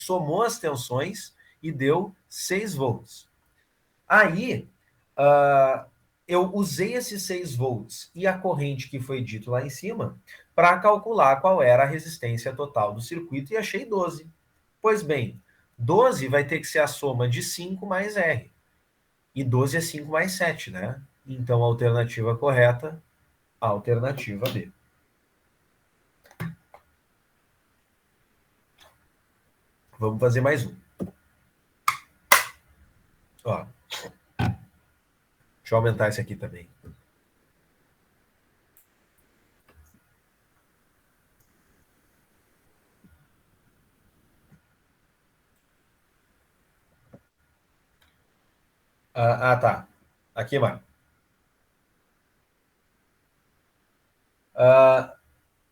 somou as tensões e deu 6 volts. Aí, eu usei esses 6 volts e a corrente que foi dito lá em cima para calcular qual era a resistência total do circuito e achei 12. Pois bem, 12 vai ter que ser a soma de 5 mais R. E 12 é 5 mais 7, né? Então, a alternativa correta, a alternativa B. Vamos fazer mais um. Ó. Deixa eu aumentar esse aqui também. Tá. Aqui, mano.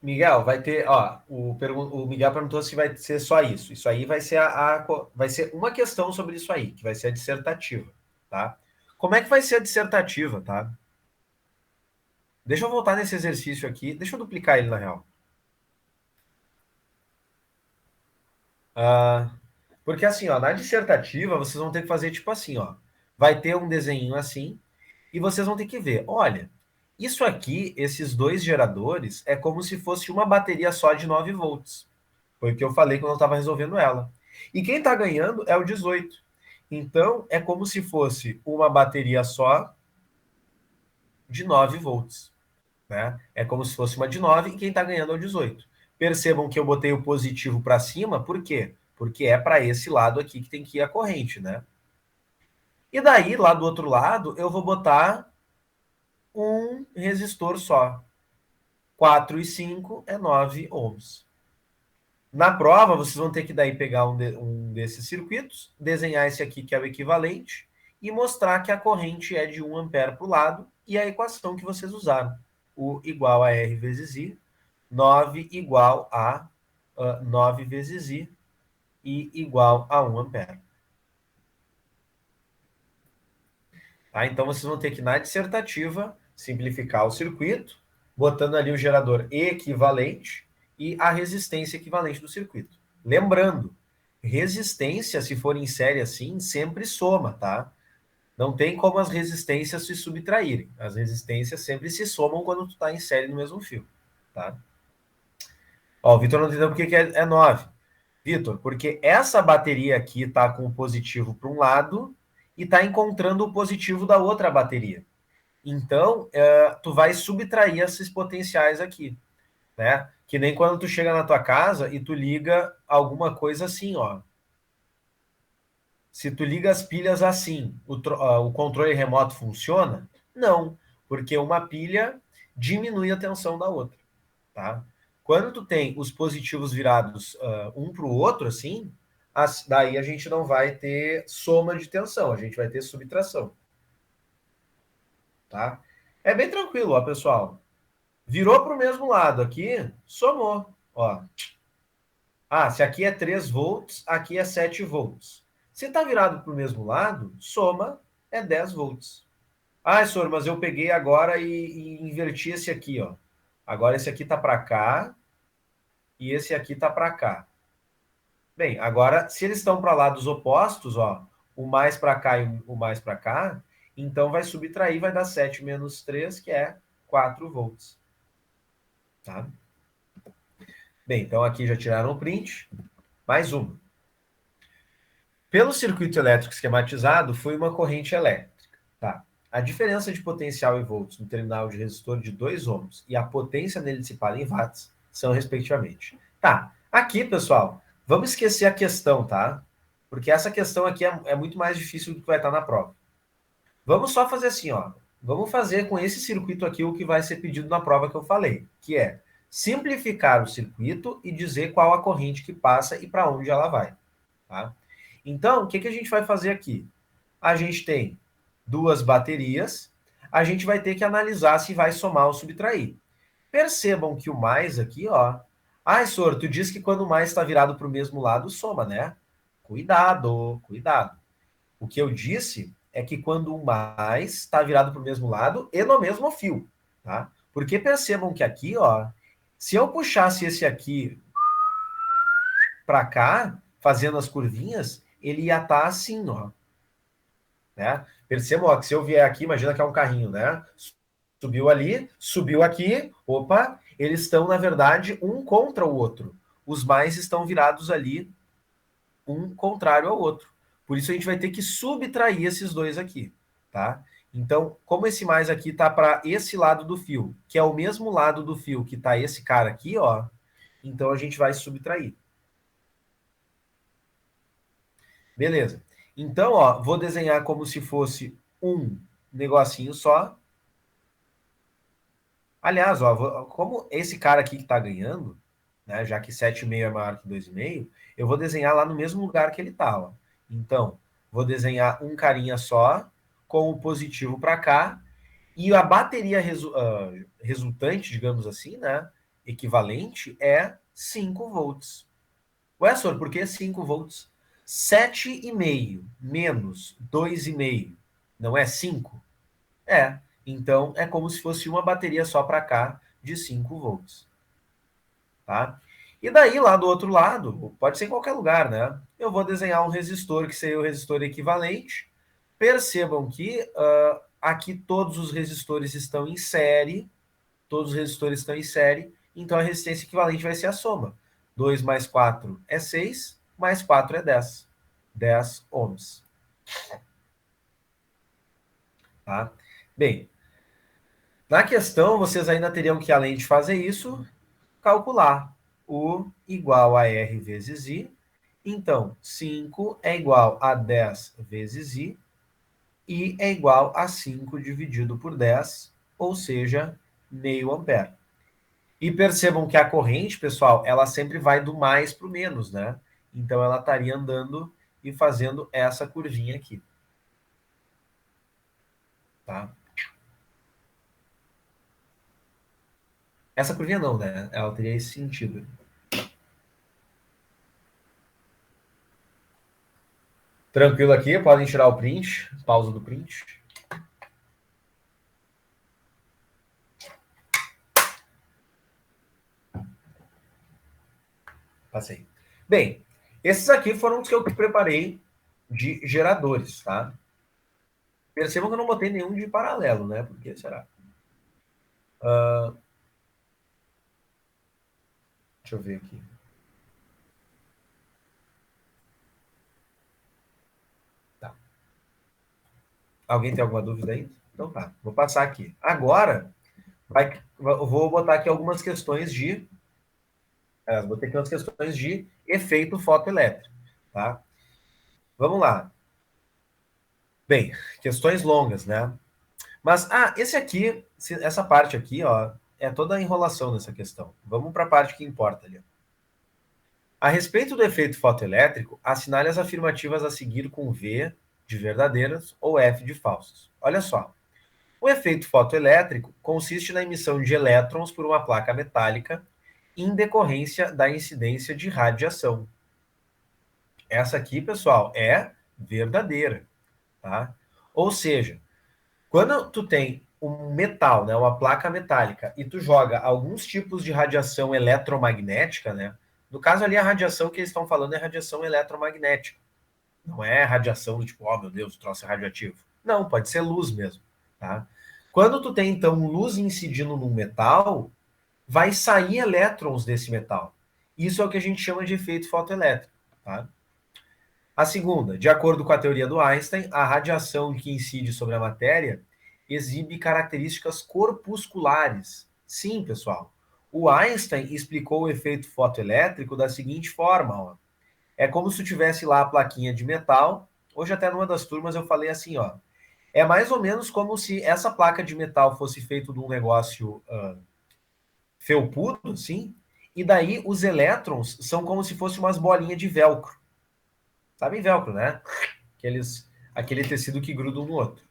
Miguel, vai ter, ó, o Miguel perguntou se vai ser só isso. Isso aí vai ser vai ser uma questão sobre isso aí, que vai ser a dissertativa, tá? Como é que vai ser a dissertativa, tá? Deixa eu voltar nesse exercício aqui, deixa eu duplicar ele na real. Porque assim, ó, na dissertativa vocês vão ter que fazer tipo assim, ó. Vai ter um desenho assim e vocês vão ter que ver, olha, isso aqui, esses dois geradores, é como se fosse uma bateria só de 9 volts. Foi o que eu falei quando eu estava resolvendo ela. E quem está ganhando é o 18. Então, é como se fosse uma bateria só de 9 volts. Né? É como se fosse uma de 9 e quem está ganhando é o 18. Percebam que eu botei o positivo para cima, por quê? Porque é para esse lado aqui que tem que ir a corrente, né? E daí, lá do outro lado, eu vou botar um resistor só. 4 e 5 é 9 ohms. Na prova, vocês vão ter que daí pegar um desses circuitos, desenhar esse aqui que é o equivalente e mostrar que a corrente é de 1 ampere para o lado e a equação que vocês usaram. U igual a R vezes I, 9 igual a 9 vezes I igual a 1 ampere. Tá? Então, vocês vão ter que, na dissertativa, simplificar o circuito, botando ali o gerador equivalente e a resistência equivalente do circuito. Lembrando, resistência, se for em série assim, sempre soma, tá? Não tem como as resistências se subtraírem. As resistências sempre se somam quando tu está em série no mesmo fio, tá? Ó, o Vitor não entendeu porque que é 9. Vitor, porque essa bateria aqui está com o positivo para um lado e está encontrando o positivo da outra bateria. Então, tu vai subtrair esses potenciais aqui, né? Que nem quando tu chega na tua casa e tu liga alguma coisa assim, ó. Se tu liga as pilhas assim, o controle remoto funciona? Não, porque uma pilha diminui a tensão da outra, tá? Quando tu tem os positivos virados um para o outro, assim, daí a gente não vai ter soma de tensão, a gente vai ter subtração, tá? É bem tranquilo, ó, pessoal. Virou para o mesmo lado aqui, somou, ó. Se aqui é 3 volts, aqui é 7 volts. Se está virado para o mesmo lado, soma é 10 volts. Senhor, mas eu peguei agora e inverti esse aqui, ó. Agora esse aqui está para cá e esse aqui está para cá. Bem, agora, se eles estão para lados opostos, ó, o mais para cá e o mais para cá, então vai subtrair, vai dar 7 menos 3, que é 4 volts. Tá? Bem, então aqui já tiraram o print. Mais uma. Pelo circuito elétrico esquematizado, foi uma corrente elétrica. Tá? A diferença de potencial em volts no terminal de resistor de 2 ohms e a potência nele dissipada em watts são, respectivamente. Tá, aqui, pessoal, vamos esquecer a questão, tá? Porque essa questão aqui é muito mais difícil do que vai estar na prova. Vamos só fazer assim, ó. Vamos fazer com esse circuito aqui o que vai ser pedido na prova que eu falei, que é simplificar o circuito e dizer qual a corrente que passa e para onde ela vai. Tá? Então, o que a gente vai fazer aqui? A gente tem duas baterias, a gente vai ter que analisar se vai somar ou subtrair. Percebam que o mais aqui, ó. Senhor, tu diz que quando o mais está virado para o mesmo lado, soma, né? Cuidado, cuidado. O que eu disse é que quando o mais está virado para o mesmo lado e no mesmo fio, tá? Porque percebam que aqui, ó, se eu puxasse esse aqui para cá, fazendo as curvinhas, ele ia estar assim, ó. Né? Percebam, ó, que se eu vier aqui, imagina que é um carrinho, né? Subiu ali, subiu aqui, opa, eles estão, na verdade, um contra o outro. Os mais estão virados ali, um contrário ao outro. Por isso a gente vai ter que subtrair esses dois aqui, tá? Então, como esse mais aqui tá para esse lado do fio, que é o mesmo lado do fio que tá esse cara aqui, ó, então a gente vai subtrair. Beleza. Então, ó, vou desenhar como se fosse um negocinho só. Aliás, ó, como esse cara aqui que está ganhando, né, já que 7,5 é maior que 2,5, eu vou desenhar lá no mesmo lugar que ele está. Ó. Então, vou desenhar um carinha só, com o positivo para cá, e a bateria resultante, digamos assim, né, equivalente, é 5 volts. Ué, senhor, por que 5 volts? 7,5 menos 2,5 não é 5? É. Então, é como se fosse uma bateria só para cá de 5 volts. Tá? E daí, lá do outro lado, pode ser em qualquer lugar, né? Eu vou desenhar um resistor que seria o resistor equivalente. Percebam que aqui todos os resistores estão em série. Todos os resistores estão em série. Então, a resistência equivalente vai ser a soma. 2 mais 4 é 6, mais 4 é 10. 10 ohms. Tá? Bem, na questão, vocês ainda teriam que, além de fazer isso, calcular U igual a R vezes I. Então, 5 é igual a 10 vezes I é igual a 5 dividido por 10, ou seja, meio ampere. E percebam que a corrente, pessoal, ela sempre vai do mais para o menos, né? Então, ela estaria andando e fazendo essa curvinha aqui. Tá? Essa curvinha não, né? Ela teria esse sentido. Tranquilo aqui, podem tirar o print, pausa do print. Passei. Bem, esses aqui foram os que eu preparei de geradores, tá? Percebam que eu não botei nenhum de paralelo, né? Por que será? Deixa eu ver aqui. Tá. Alguém tem alguma dúvida aí? Então tá, vou passar aqui. Agora, eu vou botar aqui algumas questões de... botei aqui umas questões de efeito fotoelétrico, tá? Vamos lá. Bem, questões longas, né? Mas, esse aqui, essa parte aqui, ó, é toda a enrolação nessa questão. Vamos para a parte que importa ali. A respeito do efeito fotoelétrico, assinale as afirmativas a seguir com V de verdadeiras ou F de falsas. Olha só. O efeito fotoelétrico consiste na emissão de elétrons por uma placa metálica em decorrência da incidência de radiação. Essa aqui, pessoal, é verdadeira, tá? Ou seja, quando tu tem um metal, né, uma placa metálica, e tu joga alguns tipos de radiação eletromagnética, né? No caso ali, a radiação que eles estão falando é radiação eletromagnética. Não é radiação do tipo, oh meu Deus, o troço é radioativo. Não, pode ser luz mesmo, tá? Quando tu tem, então, luz incidindo num metal, vai sair elétrons desse metal. Isso é o que a gente chama de efeito fotoelétrico, tá? A segunda, de acordo com a teoria do Einstein, a radiação que incide sobre a matéria exibe características corpusculares. Sim, pessoal. O Einstein explicou o efeito fotoelétrico da seguinte forma, ó. É como se tivesse lá a plaquinha de metal. Hoje até numa das turmas eu falei assim, ó. É mais ou menos como se essa placa de metal fosse feito de um negócio felpudo, assim, e daí os elétrons são como se fossem umas bolinhas de velcro. Sabem velcro, né? Aquele tecido que gruda um no outro.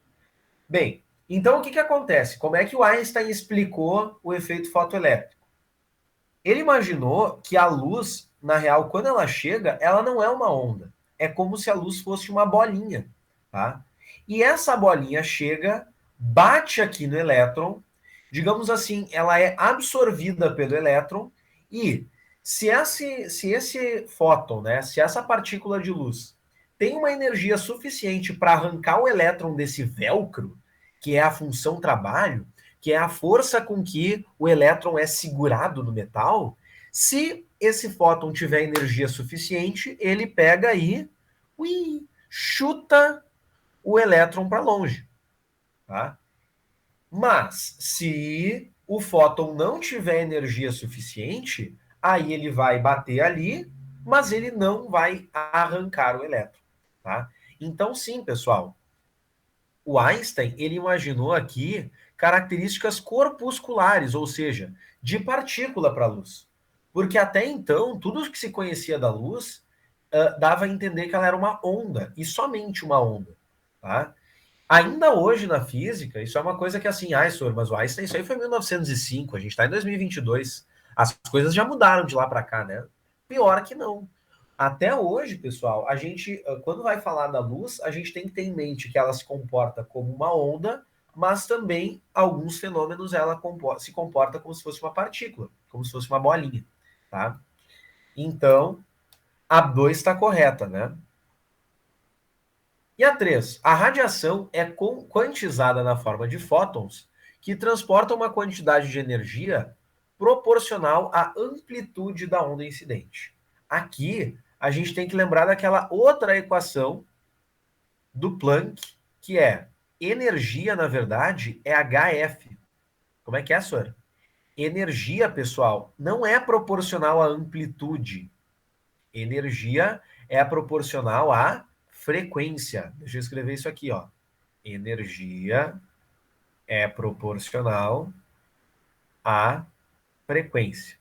Bem, então o que acontece? Como é que o Einstein explicou o efeito fotoelétrico? Ele imaginou que a luz, na real, quando ela chega, ela não é uma onda. É como se a luz fosse uma bolinha, tá? E essa bolinha chega, bate aqui no elétron, digamos assim, ela é absorvida pelo elétron e Se esse fóton, né, se essa partícula de luz tem uma energia suficiente para arrancar o elétron desse velcro, que é a função trabalho, que é a força com que o elétron é segurado no metal, se esse fóton tiver energia suficiente, ele pega aí, chuta o elétron para longe, tá? Mas se o fóton não tiver energia suficiente, aí ele vai bater ali, mas ele não vai arrancar o elétron, tá? Então sim, pessoal, o Einstein, ele imaginou aqui características corpusculares, ou seja, de partícula para a luz. Porque até então, tudo que se conhecia da luz dava a entender que ela era uma onda, e somente uma onda, tá? Ainda hoje na física, isso é uma coisa que assim, senhor, mas o Einstein, isso aí foi em 1905, a gente está em 2022. As coisas já mudaram de lá para cá, né? Pior que não. Até hoje, pessoal, a gente, quando vai falar da luz, a gente tem que ter em mente que ela se comporta como uma onda, mas também alguns fenômenos ela se comporta como se fosse uma partícula, como se fosse uma bolinha, tá? Então, a 2 está correta, né? E a 3, a radiação é quantizada na forma de fótons que transportam uma quantidade de energia proporcional à amplitude da onda incidente. Aqui, a gente tem que lembrar daquela outra equação do Planck, que é energia, na verdade, é HF. Como é que é, senhor? Energia, pessoal, não é proporcional à amplitude. Energia é proporcional à frequência. Deixa eu escrever isso aqui, ó. Energia é proporcional à frequência.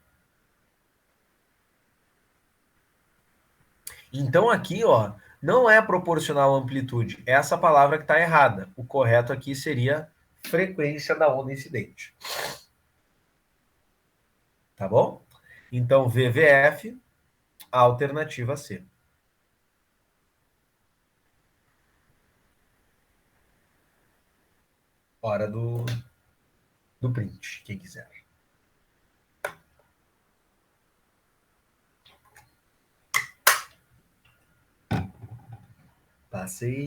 Então aqui, ó, não é proporcional à amplitude. Essa palavra que está errada. O correto aqui seria frequência da onda incidente. Tá bom? Então, VVF, alternativa C. Hora do print, quem quiser. Passei.